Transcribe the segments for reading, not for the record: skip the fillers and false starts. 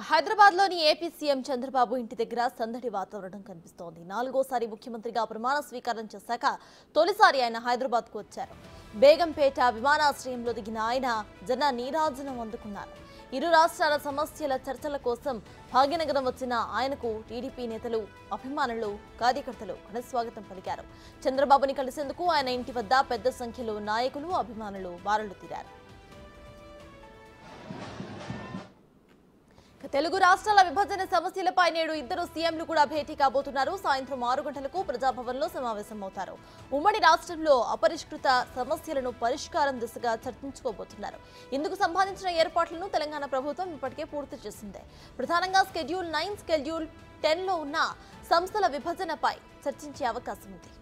హైదరాబాద్లోని AP CM Chandrababu ఇంటి దగ్గర సందడి వాతావరణం కనిపిస్తోంది. నాలుగోసారి ముఖ్యమంత్రిగా ప్రమాణ స్వీకారం చేశాక తొలిసారి ఆయన హైదరాబాద్కు వచ్చారు. బేగంపేట విమానాశ్రయంలో దిగిన ఆయన జన నీరాజనం అందుకున్నారు. ఇరు రాష్ట్రాల సమస్యల చర్చల కోసం భాగ్యనగరం వచ్చిన ఆయనకు టీడీపీ నేతలు, అభిమానులు, కార్యకర్తలు ఘనస్వాగతం పలికారు. చంద్రబాబుని కలిసేందుకు ఆయన ఇంటి వద్ద పెద్ద సంఖ్యలో నాయకులు, అభిమానులు బారులు తీరారు. తెలుగు రాష్ట్రాల విభజన సమస్యలపై నేడు ఇద్దరు సీఎంలు కూడా భేటీ కాబోతున్నారు. సాయంత్రం 6 గంటలకు ప్రజాభవన్లో సమావేశమవుతారు. ఉమ్మడి రాష్ట్రంలో అపరిష్కృత సమస్యలను పరిష్కారం దిశగా చర్చించుకోబోతున్నారు. ఇందుకు సంబంధించిన ఏర్పాట్లను తెలంగాణ ప్రభుత్వం ఇప్పటికే పూర్తి చేసింది. ప్రధానంగా షెడ్యూల్ 9, షెడ్యూల్ 10లో ఉన్న సంస్థల విభజనపై చర్చించే అవకాశం ఉంది.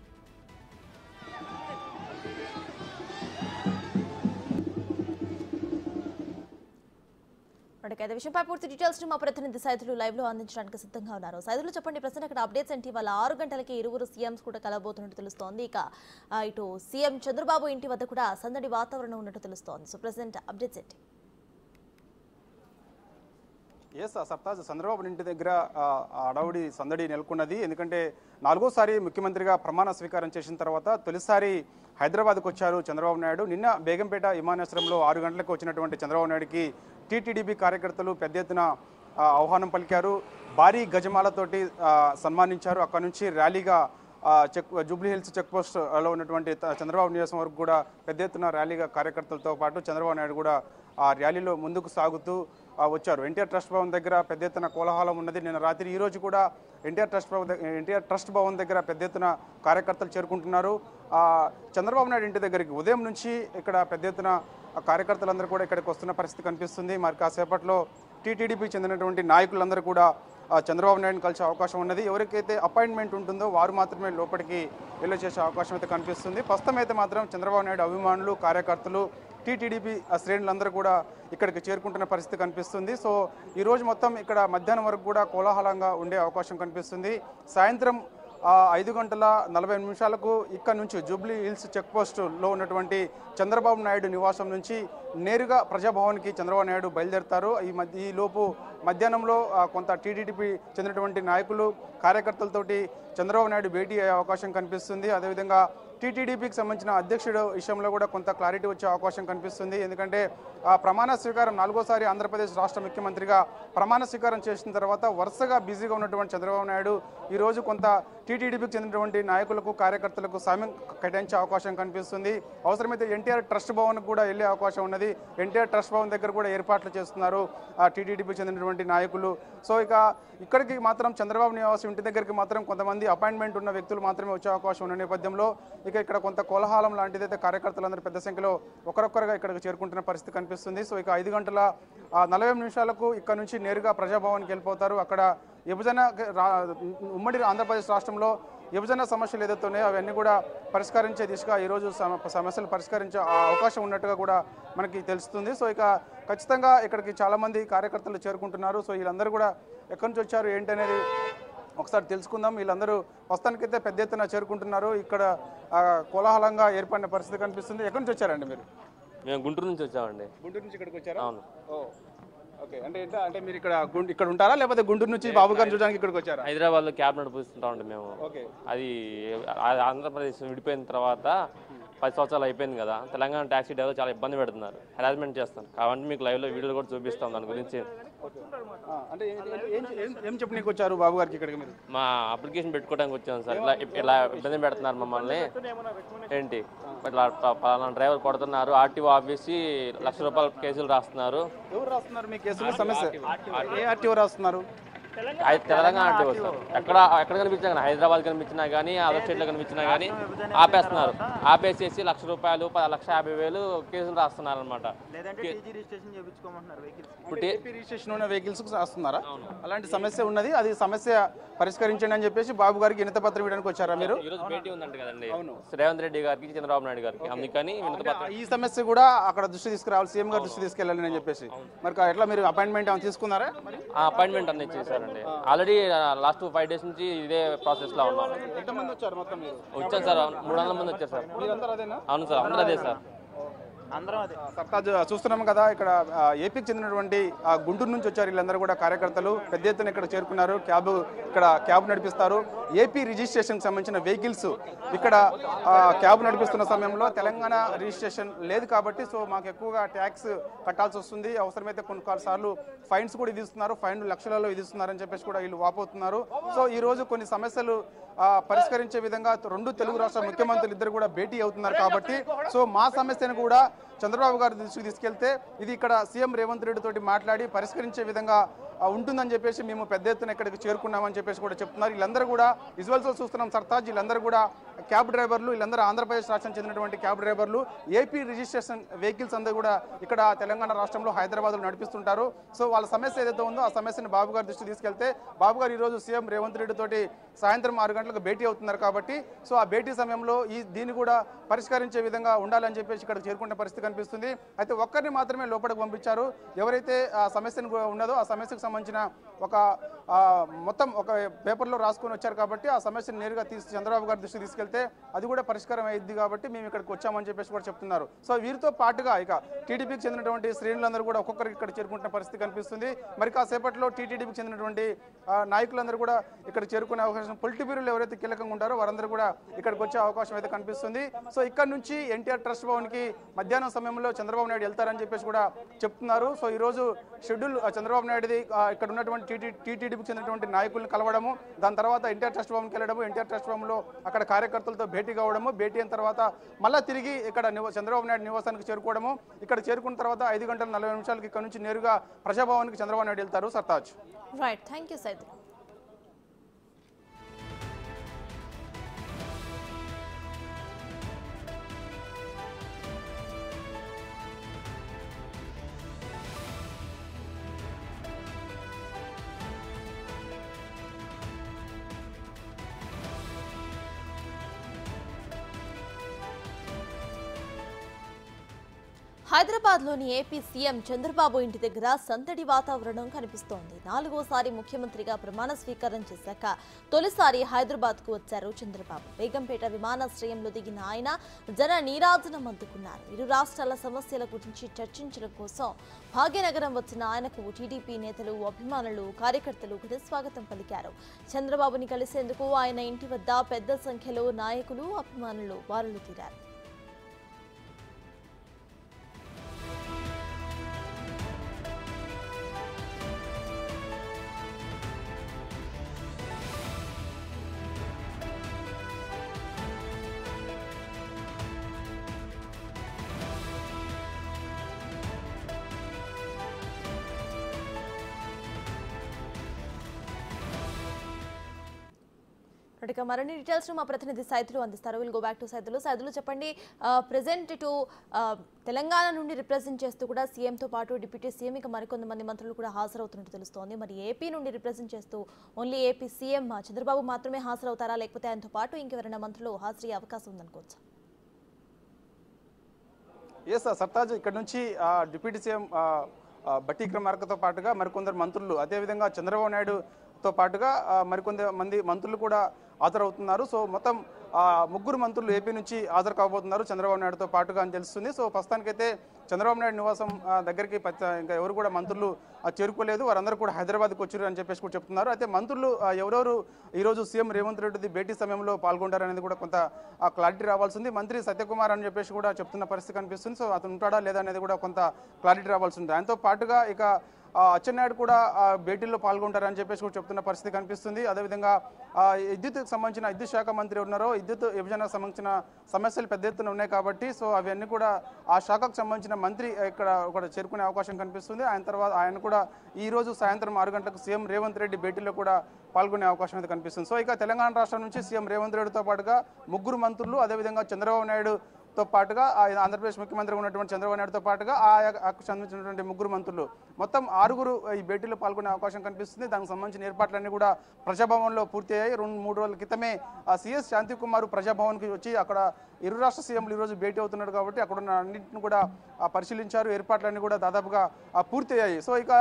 అయితే విషయంపై పూర్తి డీటెయిల్స్ మా ప్రతినిధి సైదులు లైవ్ లో అందించడానికి సిద్ధంగా ఉన్నారు. సైదులు చెప్పండి, ప్రస్తుతం అక్కడ అప్డేట్స్ ఏంటి? వాళ్ళ 6 గంటలకి ఇరువురు సీఎంస్ కూడా కలబోతున్నట్టు తెలుస్తోంది. ఇక ఇటు సీఎం చంద్రబాబు ఇంటి వద్ద కూడా సందడి వాతావరణం ఉన్నట్టు తెలుస్తోంది. సో ప్రెసెంట్ అప్డేట్స్ ఏంటి? సర్తాజ్, చంద్రబాబు ఇంటి దగ్గర అడవుడి సందడి నెలకొన్నది. ఎందుకంటే 4వసారి ముఖ్యమంత్రిగా ప్రమాణ స్వీకారం చేసిన తర్వాత తొలిసారి హైదరాబాద్కు వచ్చారు చంద్రబాబు నాయుడు. నిన్న బేగంపేట విమానాశ్రయంలో 6 గంటలకు వచ్చినటువంటి చంద్రబాబు నాయుడుకి టీటీడీపీ కార్యకర్తలు పెద్ద ఎత్తున ఆహ్వానం పలికారు. భారీ గజమాలతోటి సన్మానించారు. అక్కడ నుంచి ర్యాలీగా జూబ్లీ హిల్స్ చెక్ పోస్ట్లో ఉన్నటువంటి చంద్రబాబు నివాసం వరకు కూడా పెద్ద ఎత్తున ర్యాలీగా కార్యకర్తలతో పాటు చంద్రబాబు నాయుడు కూడా ఆ ర్యాలీలో ముందుకు సాగుతూ వచ్చారు. ఎన్టీఆర్ ట్రస్ట్ భవన్ దగ్గర పెద్ద ఎత్తున కోలాహలం ఉన్నది. నిన్న రాత్రి ఈరోజు కూడా ఎన్టీఆర్ ట్రస్ట్ భవన్ దగ్గర పెద్ద ఎత్తున కార్యకర్తలు చేరుకుంటున్నారు. చంద్రబాబు నాయుడు ఇంటి దగ్గరికి ఉదయం నుంచి ఇక్కడ పెద్ద ఎత్తున కార్యకర్తలందరూ కూడా ఇక్కడికి వస్తున్న పరిస్థితి కనిపిస్తుంది. మరి కాసేపట్లో టీటీడీపీ చెందినటువంటి నాయకులందరూ కూడా చంద్రబాబు నాయుడుని కలిసే అవకాశం ఉన్నది. ఎవరికైతే అపాయింట్మెంట్ ఉంటుందో వారు మాత్రమే లోపలికి వెళ్ళి చేసే అవకాశం అయితే కనిపిస్తుంది. ప్రస్తుతం అయితే మాత్రం చంద్రబాబు నాయుడు అభిమానులు, కార్యకర్తలు, టీటీడీపీ శ్రేణులందరూ కూడా ఇక్కడికి చేరుకుంటున్న పరిస్థితి కనిపిస్తుంది. సో ఈరోజు మొత్తం ఇక్కడ మధ్యాహ్నం వరకు కూడా కోలాహలంగా ఉండే అవకాశం కనిపిస్తుంది. సాయంత్రం 5:40 ఇక్కడ నుంచి జూబ్లీ హిల్స్ చెక్ పోస్టులో ఉన్నటువంటి చంద్రబాబు నాయుడు నివాసం నుంచి నేరుగా ప్రజాభవన్కి చంద్రబాబు నాయుడు బయలుదేరుతారు. ఈ లోపు మధ్యాహ్నంలో కొంత టీటీడీపీ చెందినటువంటి నాయకులు, కార్యకర్తలతోటి చంద్రబాబు నాయుడు భేటీ అయ్యే అవకాశం కనిపిస్తుంది. అదేవిధంగా టీటీడీపీకి సంబంధించిన అధ్యక్షుడు విషయంలో కూడా కొంత క్లారిటీ వచ్చే అవకాశం కనిపిస్తుంది. ఎందుకంటే ప్రమాణ స్వీకారం 4వసారి ఆంధ్రప్రదేశ్ రాష్ట్ర ముఖ్యమంత్రిగా ప్రమాణ స్వీకారం చేసిన తర్వాత వరుసగా బిజీగా ఉన్నటువంటి చంద్రబాబు నాయుడు ఈరోజు కొంత టీటీడీపీకి చెందినటువంటి నాయకులకు, కార్యకర్తలకు సమయం కేటాయించే అవకాశం కనిపిస్తుంది. అవసరమైతే ఎన్టీఆర్ ట్రస్ట్ భవన్ కూడా వెళ్ళే అవకాశం ఉన్నది. ఎన్టీఆర్ ట్రస్ట్ భవన్ దగ్గర కూడా ఏర్పాట్లు చేస్తున్నారు టీటీడీపీకి చెందినటువంటి నాయకులు. సో ఇక్కడికి మాత్రం చంద్రబాబు నివాసం ఇంటి దగ్గరికి మాత్రం కొంతమంది అపాయింట్మెంట్ ఉన్న వ్యక్తులు మాత్రమే వచ్చే అవకాశం ఉన్న నేపథ్యంలో ఇక్కడ కొంత కోలాహలం లాంటిదైతే కార్యకర్తలందరూ పెద్ద సంఖ్యలో ఒకరొక్కరుగా ఇక్కడికి చేరుకుంటున్న పరిస్థితి కనిపిస్తుంది. సో 5:40 ఇక్కడ నుంచి నేరుగా ప్రజాభవన్కి వెళ్ళిపోతారు. అక్కడ ఉమ్మడి ఆంధ్రప్రదేశ్ రాష్ట్రంలో విభజన సమస్యలు ఏదైతే ఉన్నాయో అవన్నీ కూడా పరిష్కరించే దిశగా ఈరోజు సమస్యలు పరిష్కరించే అవకాశం ఉన్నట్టుగా కూడా మనకి తెలుస్తుంది. సో ఖచ్చితంగా ఇక్కడికి చాలామంది కార్యకర్తలు చేరుకుంటున్నారు. సో వీళ్ళందరూ కూడా ఎక్కడి నుంచి వచ్చారు ఏంటనేది ఒకసారి తెలుసుకుందాం. వీళ్ళందరూ ప్రస్తుతానికైతే పెద్ద ఎత్తున చేరుకుంటున్నారు. ఇక్కడ కోలాహలంగా ఏర్పడిన పరిస్థితి కనిపిస్తుంది. ఎక్కడి నుంచి వచ్చారండి మీరు? మేము గుంటూరు నుంచి వచ్చామండి. గుంటూరు నుంచి ఇక్కడికి వచ్చారా? అవును. ఓకే. అంటే మీరు ఇక్కడ ఉంటారా లేకపోతే గుంటూరు నుంచి బాబు గారిని చూడడానికి ఇక్కడికి వచ్చారా? హైదరాబాద్లో క్యాబ్ నడిపిస్తుంటామండి మేము. ఓకే. అది ఆంధ్రప్రదేశ్ విడిపోయిన తర్వాత 10 సంవత్సరాలు అయిపోయింది కదా, తెలంగాణ ట్యాక్సీ డ్రైవర్ చాలా ఇబ్బంది పెడుతున్నారు, హెరాస్మెంట్ చేస్తాను. కాబట్టి మీకు లైవ్లో వీడియోలు కూడా చూపిస్తాం దాని గురించి. అంటే ఏం చెప్పడానికి వచ్చారు బాబు గారికి ఇక్కడికి మీరు? మా అప్లికేషన్ పెట్టుకోవడానికి వచ్చాను సార్. ఇలా ఇబ్బంది పెడుతున్నారు మమ్మల్ని. ఏంటి ఇట్లా పలానా డ్రైవర్ కొడుతున్నారు, ఆర్టీఓ ఆఫీసి ₹1,00,000 కేసులు రాస్తున్నారు. ఎవరు రాస్తున్నారు మీ కేసులు? సమస్య ఏ ఆర్టీఓ రాస్తున్నారు? Telangana RTO sir. ఎక్కడ కనిపించినా కానీ, హైదరాబాద్ కనిపించినా కానీ, అదర్ స్టేట్లో కనిపించినా కానీ ఆపేస్తున్నారు. ఆపేసేసి ₹1,00,000, ₹1,50,000 కేసులు రాస్తున్నారు అనమాట. రిజిస్ట్రేషన్ ఉన్న వెహికల్స్ రాస్తున్నారా? అలాంటి సమస్య ఉన్నది. అది సమస్య పరిష్కరించండి అని చెప్పేసి బాబు గారికి వినతి పత్రం ఇవ్వడానికి వచ్చారా మీరు? ఈరోజు భేటీ ఉందంట కదండి రేవంత్ రెడ్డి గారికి, చంద్రబాబు నాయుడు గారికి. అందుకని ఈ సమస్య కూడా అక్కడ దృష్టి తీసుకురావాలి, సీఎం గారు దృష్టి తీసుకెళ్ళాలి అని చెప్పేసి. మరి ఎట్లా మీరు అపాయింట్మెంట్ ఏమైనా తీసుకున్నారా? అపాయింట్మెంట్ అన్నీ ఇచ్చేసారండి. ఆల్రెడీ లాస్ట్ 5 days నుంచి ఇదే ప్రాసెస్ లో ఉన్నాం. ఎంతమంది వచ్చారు మొత్తం? వచ్చాను సార్, 300 మంది వచ్చారు సార్. మీరందరూ అదేనా? అవును సార్, అందరూ అదే సార్. సర్తాజ్ చూస్తున్నాం కదా ఇక్కడ ఏపీకి చెందినటువంటి గుంటూరు నుంచి వచ్చారు వీళ్ళందరూ కూడా కార్యకర్తలు పెద్ద ఎత్తున ఇక్కడ చేరుకున్నారు. క్యాబ్ నడిపిస్తారు. ఏపీ రిజిస్ట్రేషన్ సంబంధించిన వెహికల్స్ ఇక్కడ క్యాబ్ నడిపిస్తున్న సమయంలో తెలంగాణ రిజిస్ట్రేషన్ లేదు కాబట్టి సో మాకు ఎక్కువగా ట్యాక్స్ కట్టాల్సి వస్తుంది, అవసరమైతే కొన్నిసార్లు ఫైన్స్ కూడా విధిస్తున్నారు, ఫైన్లు లక్షలలో విధిస్తున్నారని చెప్పేసి కూడా వీళ్ళు వాపోతున్నారు. సో ఈ రోజు కొన్ని సమస్యలు పరిష్కరించే విధంగా రెండు తెలుగు రాష్ట్ర ముఖ్యమంత్రులు ఇద్దరు కూడా భేటీ అవుతున్నారు కాబట్టి సో మా సమస్యను కూడా చంద్రబాబు గారి దృష్టికి తీసుకెళ్తే ఇది ఇక్కడ సీఎం రేవంత్ రెడ్డి తోటి మాట్లాడి పరిష్కరించే విధంగా ఉంటుందని చెప్పేసి మేము పెద్ద ఎత్తున ఇక్కడికి చేరుకున్నామని చెప్పేసి కూడా చెప్తున్నారు. వీళ్ళందరూ కూడా విజువల్స్ చూస్తున్నాం సర్తాజ్, వీళ్ళందరూ కూడా క్యాబ్ డ్రైవర్లు, వీళ్ళందరూ ఆంధ్రప్రదేశ్ రాష్ట్రం చెందినటువంటి క్యాబ్ డ్రైవర్లు. ఏపీ రిజిస్ట్రేషన్ వెహికల్స్ అందరూ కూడా ఇక్కడ తెలంగాణ రాష్ట్రంలో హైదరాబాద్లో నడిపిస్తుంటారు. సో వాళ్ళ సమస్య ఏదైతే ఉందో ఆ సమస్యను బాబు గారి దృష్టికి తీసుకెళ్తే బాబు గారు ఈరోజు సీఎం రేవంత్ రెడ్డి తోటి సాయంత్రం 6 గంటలకు భేటీ అవుతున్నారు కాబట్టి సో ఆ భేటీ సమయంలో దీన్ని కూడా పరిష్కరించే విధంగా ఉండాలని చెప్పేసి ఇక్కడ చేరుకునే పరిస్థితి కనిపిస్తుంది. అయితే ఒక్కరిని మాత్రమే లోపలికి పంపించారు. ఎవరైతే ఆ సమస్యను ఉన్నదో ఆ సమస్యకు సంబంధించిన మొత్తం ఒక పేపర్లో రాసుకొని వచ్చారు కాబట్టి ఆ సమస్యను నేరుగా చంద్రబాబు గారి దృష్టికి తీసుకెళ్తే అది కూడా పరిష్కారం అయ్యింది కాబట్టి మేము ఇక్కడికి వచ్చామని చెప్పేసి కూడా చెప్తున్నారు. సో వీరితో పాటుగా ఇక టీడీపీకి చెందినటువంటి శ్రేణులందరూ కూడా ఒక్కొక్కరికి ఇక్కడ చేరుకుంటున్న పరిస్థితి కనిపిస్తుంది. మరి కాసేపట్లో టీటీడీపీకి చెందినటువంటి నాయకులందరూ కూడా ఇక్కడ చేరుకునే అవకాశం, పొలిటి బ్యూరోలు ఎవరైతే కీలకంగా ఉంటారో వారందరూ కూడా ఇక్కడికి వచ్చే అవకాశం అయితే కనిపిస్తుంది. సో ఇక్కడ నుంచి ఎన్టీఆర్ ట్రస్ట్ భవన్కి మధ్యాహ్నం సమయంలో చంద్రబాబు నాయుడు వెళ్తారని చెప్పేసి కూడా చెప్తున్నారు. సో ఈరోజు షెడ్యూల్ చంద్రబాబు నాయుడుది ఇక్కడ ఉన్నటువంటి టీటీడీకి చెందినటువంటి నాయకులను కలవడము, దాని తర్వాత ఎన్టీఆర్ ట్రస్ట్ భవన్కి వెళ్ళడము, ఎన్టీఆర్ ట్రస్ట్ భవన్లో అక్కడ కార్యకర్తలతో భేటీ కావడము, భేటీ అయిన తర్వాత మళ్ళీ తిరిగి ఇక్కడ చంద్రబాబు నాయుడు నివాసానికి చేరుకోవడము. ఇక్కడ చేరుకున్న తర్వాత 5 గంటల 40 నిమిషాలకి ఇక్కడ నుంచి నేరుగా ప్రజాభవన్కి చంద్రబాబు నాయుడు వెళ్తారు. Sartaj. Right, thank you Syed. హైదరాబాద్లోని ఏపీ సీఎం చంద్రబాబు ఇంటి దగ్గర సందడి వాతావరణం కనిపిస్తోంది. 4వసారి ముఖ్యమంత్రిగా ప్రమాణ స్వీకారం చేశాక తొలిసారి హైదరాబాద్కు వచ్చారు చంద్రబాబు. బేగంపేట విమానాశ్రయంలో దిగిన ఆయన జన నీరాజనం అందుకున్నారు. ఇరు రాష్ట్రాల సమస్యల గురించి చర్చించడం కోసం భాగ్యనగరం వచ్చిన ఆయనకు టీడీపీ నేతలు, అభిమానులు, కార్యకర్తలు ఘన స్వాగతం పలికారు. చంద్రబాబుని కలిసేందుకు ఆయన ఇంటి వద్ద పెద్ద సంఖ్యలో నాయకులు, అభిమానులు బారులు తీరారు. మరిన్ని డీటెయిల్స్ మా ప్రతినిధి సైదులు అందిస్తారు. Will go back to Saidulu. Saidulu చెప్పండి, ప్రెసెంట్ ఇటు తెలంగాణ నుండి రిప్రజెంట్ చేస్తూ కూడా సీఎంతో పాటు డిప్యూటీ సీఎం ఇక మరికొంతమంది మంత్రులు కూడా హాజరవుతున్నట్టు తెలుస్తోంది. మరి ఏపీ నుండి రిప్రజెంట్ చేస్తూ ఓన్లీ ఏపీ సీఎం చంద్రబాబు మాత్రమే హాజరవుతారా, లేకపోతే ఆయనతో పాటు ఇంకెవరైనా మంత్రులు హాజరయ్యే అవకాశం ఉందనుకోవచ్చు? ఎస్ సర్తాజ్, ఇక్కడ నుంచి డిప్యూటీ సీఎం బట్టి విక్రమార్కతో పాటుగా మరికొందరు మంత్రులు, అదేవిధంగా చంద్రబాబు నాయుడుతో పాటుగా మరికొంతమంది మంత్రులు కూడా హాజరవుతున్నారు. సో మొత్తం 3 మంత్రులు ఏపీ నుంచి హాజరు కాబోతున్నారు చంద్రబాబు నాయుడుతో పాటుగా అని తెలుస్తుంది. సో ప్రస్తుతానికైతే చంద్రబాబు నాయుడు నివాసం దగ్గరికి ఇంకా ఎవరు కూడా మంత్రులు చేరుకోలేదు, వారందరూ కూడా హైదరాబాద్కి వచ్చారు అని చెప్పేసి కూడా చెప్తున్నారు. అయితే మంత్రులు ఎవరెవరు ఈరోజు సీఎం రేవంత్ రెడ్డి భేటీ సమయంలో పాల్గొంటారనేది కూడా కొంత క్లారిటీ రావాల్సి ఉంది. మంత్రి సత్యకుమార్ అని చెప్పేసి కూడా చెప్తున్న పరిస్థితి కనిపిస్తుంది. సో అతను ఉంటాడా లేదా అనేది కూడా కొంత క్లారిటీ రావాల్సి ఉంది. ఆయనతో పాటుగా ఇక అచ్చెన్నాయుడు కూడా భేటీల్లో పాల్గొంటారని చెప్పేసి కూడా చెప్తున్న పరిస్థితి కనిపిస్తుంది. అదేవిధంగా విద్యుత్కు సంబంధించిన విద్యుత్ శాఖ మంత్రి ఉన్నారో, విద్యుత్ విభజనకు సంబంధించిన సమస్యలు పెద్ద ఎత్తున ఉన్నాయి కాబట్టి సో అవన్నీ కూడా ఆ శాఖకు సంబంధించిన మంత్రి ఇక్కడ చేరుకునే అవకాశం కనిపిస్తుంది. ఆయన కూడా ఈ రోజు సాయంత్రం 6 గంటలకు సీఎం రేవంత్ రెడ్డి భేటీలో కూడా పాల్గొనే అవకాశం అయితే కనిపిస్తుంది. సో ఇక తెలంగాణ రాష్ట్రం నుంచి సీఎం రేవంత్ రెడ్డితో పాటుగా 3 మంత్రులు, అదేవిధంగా చంద్రబాబు నాయుడుతో పాటుగా ఆంధ్రప్రదేశ్ ముఖ్యమంత్రిగా ఉన్నటువంటి చంద్రబాబు నాయుడుతో పాటుగా సంబంధించినటువంటి 3 మంత్రులు, మొత్తం 6 ఈ భేటీలో పాల్గొనే అవకాశం కనిపిస్తుంది. దానికి సంబంధించిన ఏర్పాట్లన్నీ కూడా ప్రజాభవన్లో పూర్తి అయ్యాయి. 2-3 రోజుల క్రితమే సిఎస్ శాంతికుమార్ ప్రజాభవన్కి వచ్చి అక్కడ ఇరు రాష్ట్ర సీఎంలు ఈరోజు భేటీ అవుతున్నారు కాబట్టి అక్కడ ఉన్న అన్నింటిని కూడా పరిశీలించారు. ఏర్పాట్లన్నీ కూడా దాదాపుగా పూర్తి అయ్యాయి. సో ఇక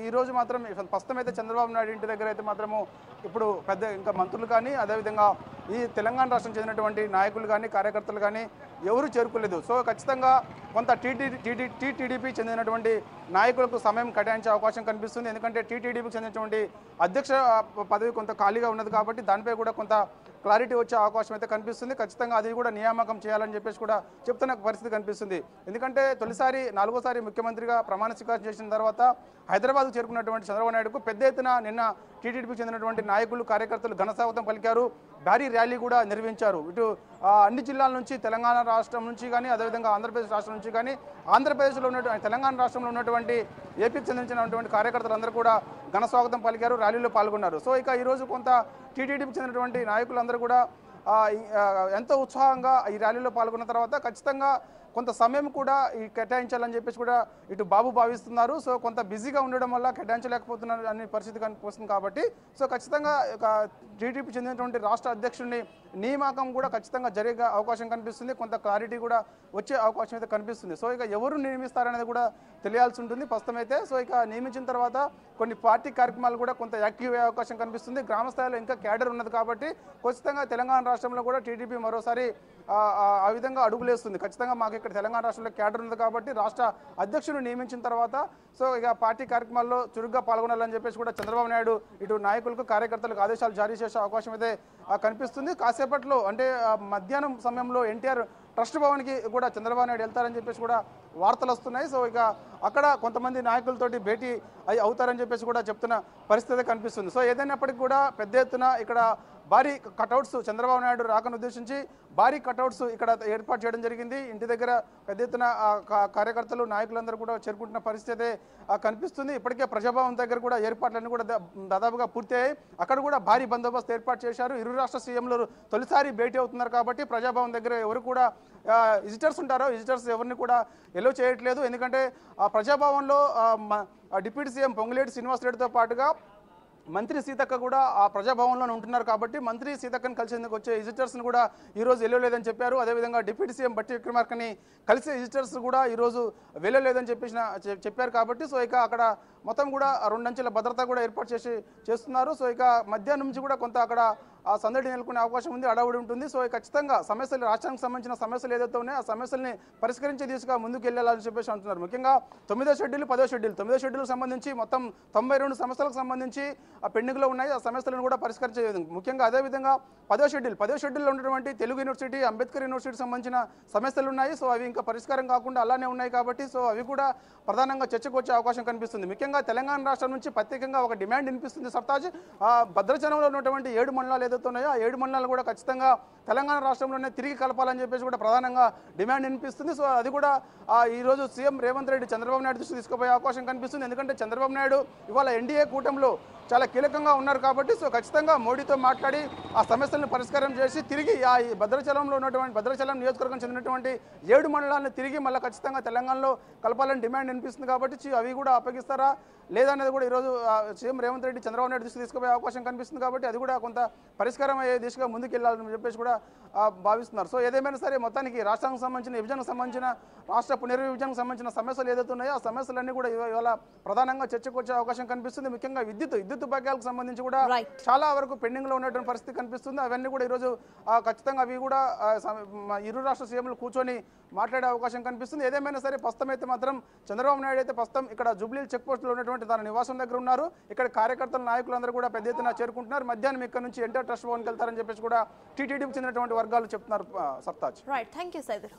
ఈరోజు మాత్రం ప్రస్తుతం అయితే చంద్రబాబు నాయుడు ఇంటి దగ్గర అయితే మాత్రము ఇప్పుడు ఇంకా మంత్రులు కానీ, అదేవిధంగా ఈ తెలంగాణ రాష్ట్రం చెందినటువంటి నాయకులు కానీ, కార్యకర్తలు కానీ ఎవరు చేరుకోలేదు. సో ఖచ్చితంగా కొంత టీటీడీపీ చెందినటువంటి నాయకులకు సమయం కేటాయించే అవకాశం కనిపిస్తుంది. ఎందుకంటే టీటీడీపీకి చెందినటువంటి అధ్యక్ష పదవి కొంత ఖాళీగా ఉన్నది కాబట్టి దానిపై కూడా కొంత క్లారిటీ వచ్చే అవకాశం అయితే కనిపిస్తుంది. ఖచ్చితంగా అది కూడా నియామకం చేయాలని చెప్పేసి కూడా చెప్తున్న పరిస్థితి కనిపిస్తుంది. ఎందుకంటే తొలిసారి 4వ సారి ముఖ్యమంత్రిగా ప్రమాణ స్వీకారం చేసిన తర్వాత హైదరాబాద్కు చేరుకున్నటువంటి చంద్రబాబు నాయుడుకు పెద్ద ఎత్తున నిన్న టీటీడీపీకి చెందినటువంటి నాయకులు కార్యకర్తలు ఘనస్వాగతం పలికారు. భారీ ర్యాలీ కూడా నిర్వహించారు. ఇటు అన్ని జిల్లాల నుంచి, తెలంగాణ రాష్ట్రం నుంచి కానీ, అదేవిధంగా ఆంధ్రప్రదేశ్ రాష్ట్రం నుంచి కానీ, ఆంధ్రప్రదేశ్లో ఉన్నటువంటి తెలంగాణ రాష్ట్రంలో ఉన్నటువంటి ఏపీకి చెందినటువంటి కార్యకర్తలందరూ కూడా ఘనస్వాగతం పలికారు, ర్యాలీలో పాల్గొన్నారు. సో ఇక ఈరోజు కొంత టీటీడీకి చెందినటువంటి నాయకులందరూ కూడా ఎంతో ఉత్సాహంగా ఈ ర్యాలీలో పాల్గొన్న తర్వాత ఖచ్చితంగా కొంత సమయం కూడా ఈ కేటాయించాలని చెప్పేసి కూడా ఇటు బాబు భావిస్తున్నారు. సో కొంత బిజీగా ఉండడం వల్ల కేటాయించలేకపోతున్నారు అనే పరిస్థితి కనిపిస్తుంది కాబట్టి సో ఖచ్చితంగా టీడీపీ చెందినటువంటి రాష్ట్ర అధ్యక్షుడిని నియామకం కూడా ఖచ్చితంగా జరిగే అవకాశం కనిపిస్తుంది. కొంత క్లారిటీ కూడా వచ్చే అవకాశం అయితే కనిపిస్తుంది. సో ఇక ఎవరు నియమిస్తారనేది కూడా తెలియాల్సి ఉంటుంది ప్రస్తుతం అయితే. సో ఇక నియమించిన తర్వాత కొన్ని పార్టీ కార్యక్రమాలు కూడా కొంత యాక్టివ్ అయ్యే అవకాశం కనిపిస్తుంది. గ్రామ స్థాయిలో ఇంకా క్యాడర్ ఉన్నది కాబట్టి ఖచ్చితంగా తెలంగాణ రాష్ట్రంలో కూడా టీడీపీ మరోసారి ఆ విధంగా అడుగులేస్తుంది. ఖచ్చితంగా మాకు ఇక్కడ తెలంగాణ రాష్ట్రంలో క్యాడర్ ఉంది కాబట్టి రాష్ట్ర అధ్యక్షుడు నియమించిన తర్వాత సో ఇక పార్టీ కార్యక్రమాల్లో చురుగ్గా పాల్గొనాలని చెప్పేసి కూడా చంద్రబాబు నాయుడు ఇటు నాయకులకు కార్యకర్తలకు ఆదేశాలు జారీ చేసే అవకాశం అయితే కనిపిస్తుంది. కాసేపట్లో అంటే మధ్యాహ్నం సమయంలో ఎన్టీఆర్ ట్రస్ట్ భవన్కి కూడా చంద్రబాబు నాయుడు వెళ్తారని చెప్పేసి కూడా వార్తలు వస్తున్నాయి. సో ఇక అక్కడ కొంతమంది నాయకులతోటి భేటీ అవుతారని చెప్పేసి కూడా చెప్తున్న పరిస్థితి కనిపిస్తుంది. సో ఏదైనప్పటికీ కూడా పెద్ద ఎత్తున ఇక్కడ భారీ కటౌట్స్ చంద్రబాబు నాయుడు రాకను ఉద్దేశించి భారీ కటౌట్స్ ఇక్కడ ఏర్పాటు చేయడం జరిగింది. ఇంటి దగ్గర పెద్ద ఎత్తున కార్యకర్తలు నాయకులందరూ కూడా చేరుకుంటున్న పరిస్థితి కనిపిస్తుంది. ఇప్పటికే ప్రజాభవన్ దగ్గర కూడా ఏర్పాట్లన్నీ కూడా దాదాపుగా పూర్తయ్యాయి. అక్కడ కూడా భారీ బందోబస్తు ఏర్పాటు చేశారు. ఇరు రాష్ట్ర సీఎంలు తొలిసారి భేటీ అవుతున్నారు కాబట్టి ప్రజాభవన్ దగ్గర ఎవరు కూడా విజిటర్స్ ఉంటారో విజిటర్స్ ఎవరిని కూడా ఎలో చేయట్లేదు. ఎందుకంటే ఆ ప్రజాభవన్లో డిప్యూటీ సీఎం పొంగులేటి శ్రీనివాసరెడ్డితో పాటుగా మంత్రి సీతక్క కూడా ఆ ప్రజాభవన్లోనే ఉంటున్నారు కాబట్టి మంత్రి సీతక్కని కలిసేందుకు వచ్చే విజిటర్స్ని కూడా ఈరోజు వెళ్ళలేదని చెప్పారు. అదేవిధంగా డిప్యూటీ సీఎం బట్టి విక్రమార్కని కలిసే విజిటర్స్ కూడా ఈరోజు వెళ్ళలేదని చెప్పారు కాబట్టి సో ఇక అక్కడ మొత్తం కూడా 2 అంచెల భద్రత కూడా ఏర్పాటు చేస్తున్నారు. సో ఇక మధ్యాహ్నం నుంచి కూడా కొంత అక్కడ ఆ సందడి నెలకొనే అవకాశం ఉంది, అడవుడి ఉంటుంది. సో ఖచ్చితంగా సమస్యలు రాష్ట్రానికి సంబంధించిన సమస్యలు ఏదైతే ఉన్నాయో ఆ సమస్యల్ని పరిష్కరించే దిశగా ముందుకు వెళ్ళాలని చెప్పేసి అంటున్నారు. ముఖ్యంగా 9వ షెడ్యూల్ 10వ షెడ్యూల్ 9వ షెడ్యూల్ సంబంధించి మొత్తం 92 సమస్యలకు సంబంధించి ఆ పెండింగ్లో ఉన్నాయి. ఆ సమస్యలను కూడా పరిష్కరించే ముఖ్యంగా అదేవిధంగా 10వ షెడ్యూల్లో ఉన్నటువంటి తెలుగు యూనివర్సిటీ, అంబేద్కర్ యూనివర్సిటీకి సంబంధించిన సమస్యలు ఉన్నాయి. సో అవి ఇంకా పరిష్కారం కాకుండా అలానే ఉన్నాయి కాబట్టి సో అవి కూడా ప్రధానంగా చర్చకు వచ్చే అవకాశం కనిపిస్తుంది. ముఖ్యంగా తెలంగాణ రాష్ట్రం నుంచి ప్రత్యేకంగా ఒక డిమాండ్ వినిపిస్తుంది. సర్తాజ్ భద్రాచలంలో ఉన్నటువంటి 7 మండలాలు ఏదైతే ఉన్నాయో ఆ 7 మండలాలు కూడా ఖచ్చితంగా తెలంగాణ రాష్ట్రంలోనే తిరిగి కలపాలని చెప్పేసి కూడా ప్రధానంగా డిమాండ్ వినిపిస్తుంది. సో అది కూడా ఈరోజు సీఎం రేవంత్ రెడ్డి చంద్రబాబు నాయుడు దృష్టికి తీసుకుపోయే అవకాశం కనిపిస్తుంది. ఎందుకంటే చంద్రబాబు నాయుడు ఇవాళ ఎన్డీఏ కూటమిలో చాలా కీలకంగా ఉన్నారు కాబట్టి సో ఖచ్చితంగా మోడీతో మాట్లాడి ఆ సమస్యలను పరిష్కారం చేసి తిరిగి ఈ భద్రాచలంలో ఉన్నటువంటి భద్రాచలం నియోజకవర్గం చెందినటువంటి 7 మండలాలను తిరిగి మళ్ళీ ఖచ్చితంగా తెలంగాణలో కలపాలని డిమాండ్ వినిపిస్తుంది కాబట్టి అవి కూడా అప్పగిస్తారా లేదనేది కూడా ఈరోజు సీఎం రేవంత్ రెడ్డి చంద్రబాబు నాయుడు దృష్టికి తీసుకుపోయే అవకాశం కనిపిస్తుంది కాబట్టి అది కూడా కొంత పరిష్కారం అయ్యే దిశగా ముందుకు వెళ్ళాలని చెప్పేసి కూడా భావిస్తున్నారు. సో ఏదేమైనా సరే మొత్తానికి రాష్ట్రానికి సంబంధించిన విభజనకు సంబంధించిన రాష్ట్ర పునర్విభజనకు సంబంధించిన సమస్యలు ఏదైతే ఉన్నాయో ఆ సమస్యలన్నీ కూడా ఇవాళ ప్రధానంగా చర్చకు వచ్చే అవకాశం కనిపిస్తుంది. ముఖ్యంగా విద్యుత్ భాగ్యాలకు సంబంధించి కూడా చాలా వరకు పెండింగ్లో ఉన్నటువంటి పరిస్థితి కనిపిస్తుంది. అవన్నీ కూడా ఈరోజు ఖచ్చితంగా అవి కూడా ఇరు రాష్ట్ర సీఎంలు కూర్చొని మాట్లాడే అవకాశం కనిపిస్తుంది. ఏదేమైనా సరే ప్రస్తుతం అయితే మాత్రం చంద్రబాబు నాయుడు అయితే ప్రస్తుతం ఇక్కడ జూబ్లీ చెక్ పోస్టులో ఉన్నటువంటి తన నివాసం దగ్గర ఉన్నారు. ఇక్కడ కార్యకర్తలు నాయకులందరూ కూడా పెద్ద ఎత్తున చేరుకుంటున్నారు. మధ్యాహ్నం ఇక్కడ నుంచి ఎన్టీఆర్ ట్రస్ట్ భవన్కి వెళ్తారని చెప్పేసి కూడా టీటీడీకి చెందినటువంటి వర్గాలు చెప్తున్నారు. Sartaj. Right, thank you Saidulu.